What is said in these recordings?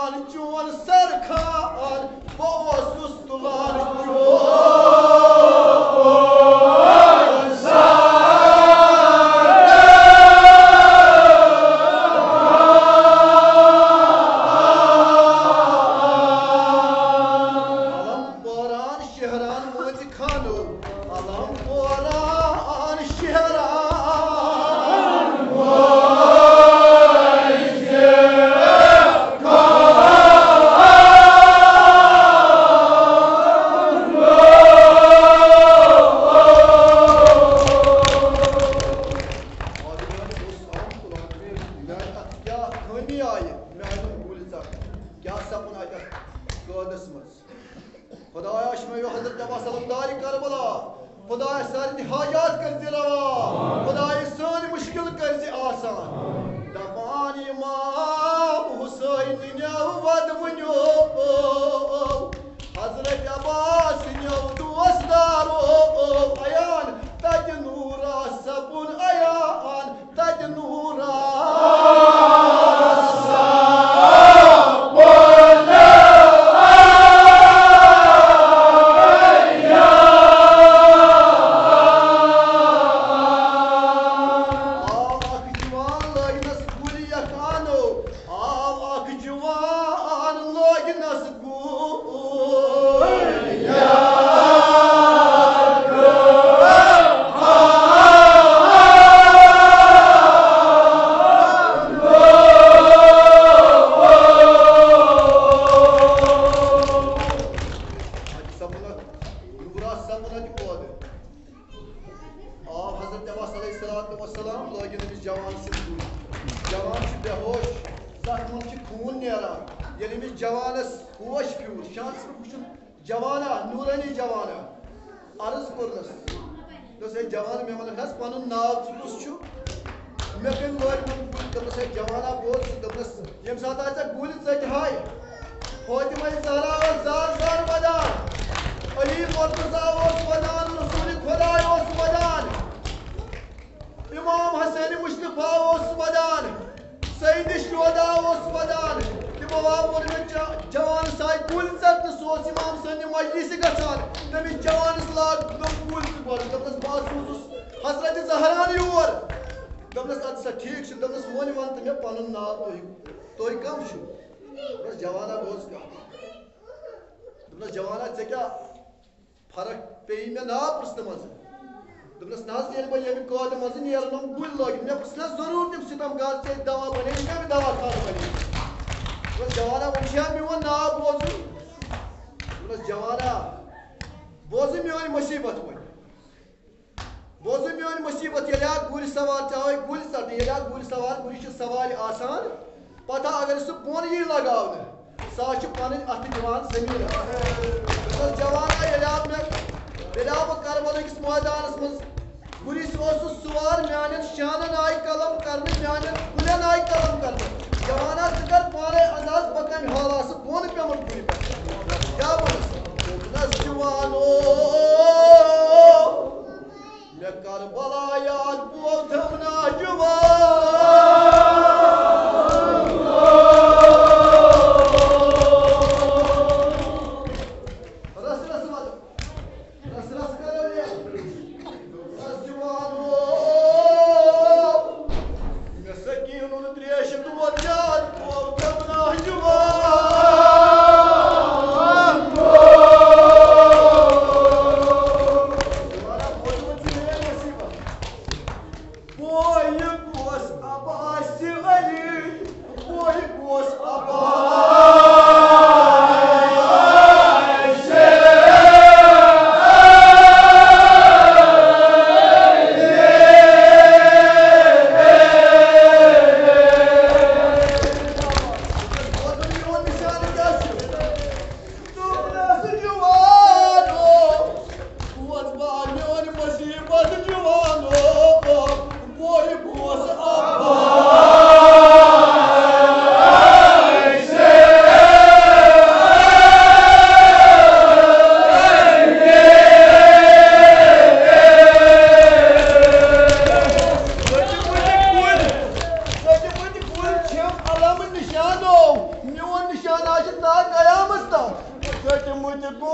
तुलान चोन सरखार बोसुस तुलान चोन अलम बोरान शहरान मोज खानो अलम बोरान शहरान क्या सपन आता कदस मज खुदाया शमे हजरत वसल्लम दारी करबला खुदाया सारी हाजात कर दे रवा खुदाया सारी मुश्किल कर दे आसान दपान इमाम हुसैन ने वद वन्यो हजरत अब्बास ने दोस्तदारो अयान तज नूरा सपन अयान तज नूरा जवाना नूरानी जवाना अर्ज कर्नस दस जवान मे वन हस पन नाव कुस मे कम दस जवाना बोल दस यम सात गुल चट हाय फातिमा ज़हरा जार जार वदान अली मुर्तज़ा वदान रसूल खुदा वदान इमाम हसन मुश्तफा वदान सईद शुहदा वदान जवान साय गुल चट सोस इमाम सन मजलिस गसान तमिस जवानस लाग गुल दपस बास हजरत ज़हरान योर दपस अच्छा ठीक दपस वन वन तो मे पन नाव तुम कम दपस जवाना बोस दपस जवाना ऐ क्या फर्क पे मे नाव पृष्ठ मज दपस नज ये बह कद मज नीरन गुल लग मे पृष्ठ जरूर तम सितम गाज दवा बने दवा खान बने जवाना वुछा मोन नाव बोजू जवाना बोजू मोन मुसीबत वो बोजू मोन मुसीबत ये गुल सवार चाहे गुल चट ये गुल सवार गुल सवार आसान पता अगर सह पोन यी लगाव सा पन अथ दिवान जमीन जवाना ये बह करबल अकिस मैदानस मज गुलिस सवार मान शानन आय कलम कर मान गुलन आय कलम कर जवाना कर पाने अंदाज बकम हाला सह पोन पेमन गुल पे क्या बोलस जवानो मे करबला याद बोल थमना निशान आज ता कयामत ता सच मुझको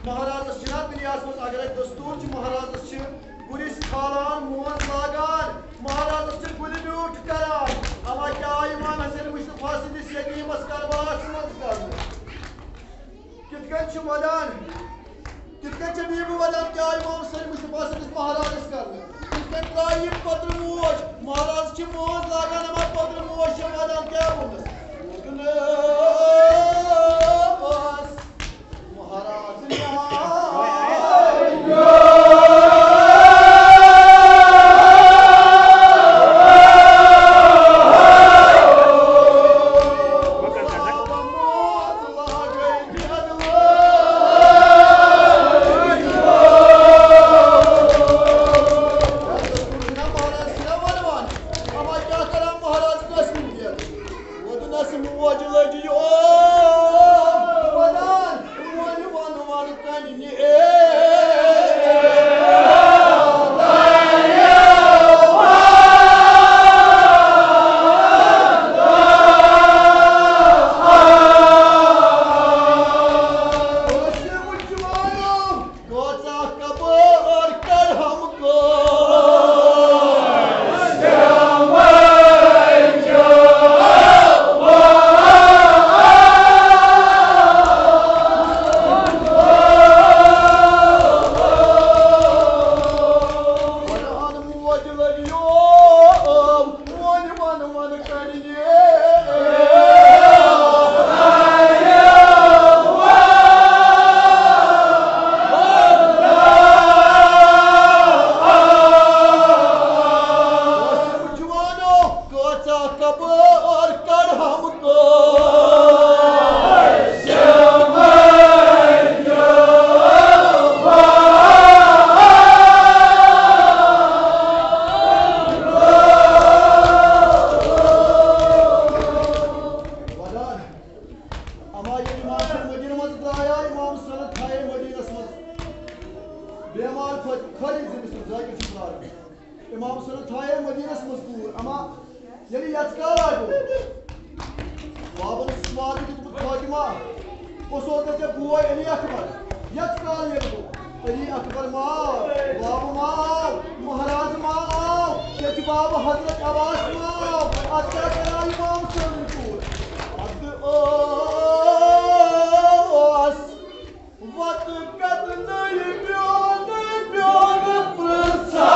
महाराज दुनिया अगर दस्तूर महाराज गुरिस खालान मोहन लागान महाराज गुल ब्यूट करान अमा क्या इमाम हसन मुस्तफा सिद्दीक़ यतीमस करबास मत कर कितकन वदान कितकन बीब वदान क्या इमाम हसन मुस्तफा सिद्दीक़ महाराज कर कितकन त्राई पत्र मोज महाराज मोहन लागान अमा पत्र मोज वदान क्या वोनस महाराज इमाम सन थाए मदीनस मजबूर अमा यदि यत्काल आगो बाबन स्वाद दितमुत फातिमा उसोत जे बुआ अली अकबर यत्काल यदो अली अकबर माओ बाबू माओ महाराज माओ यति बाबा हजरत अब्बास माओ अच्छा करा इमाम सन पूर अद ओस वत कद नहीं ब्योन प्रसा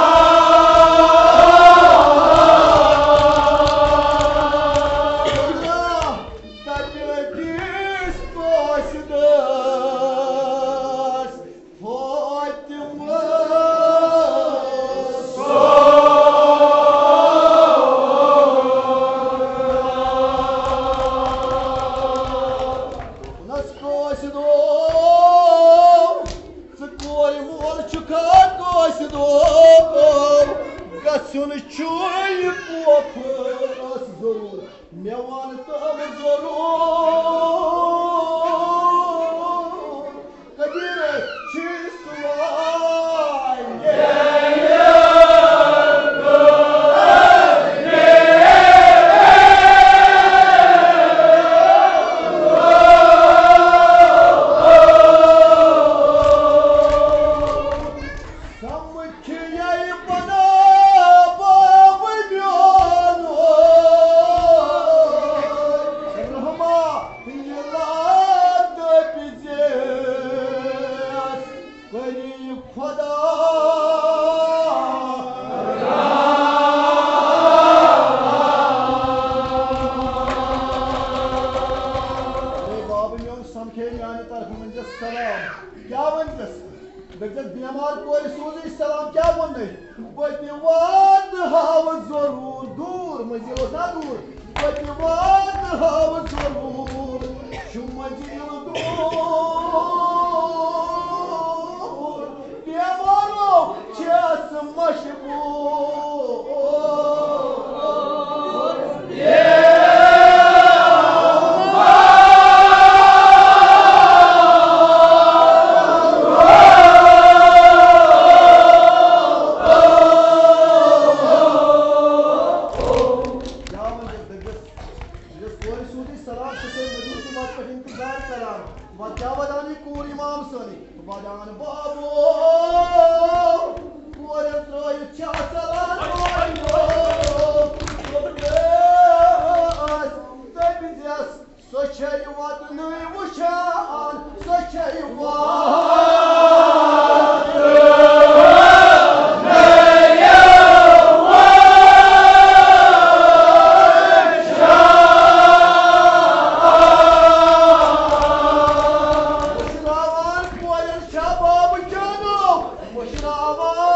Mama!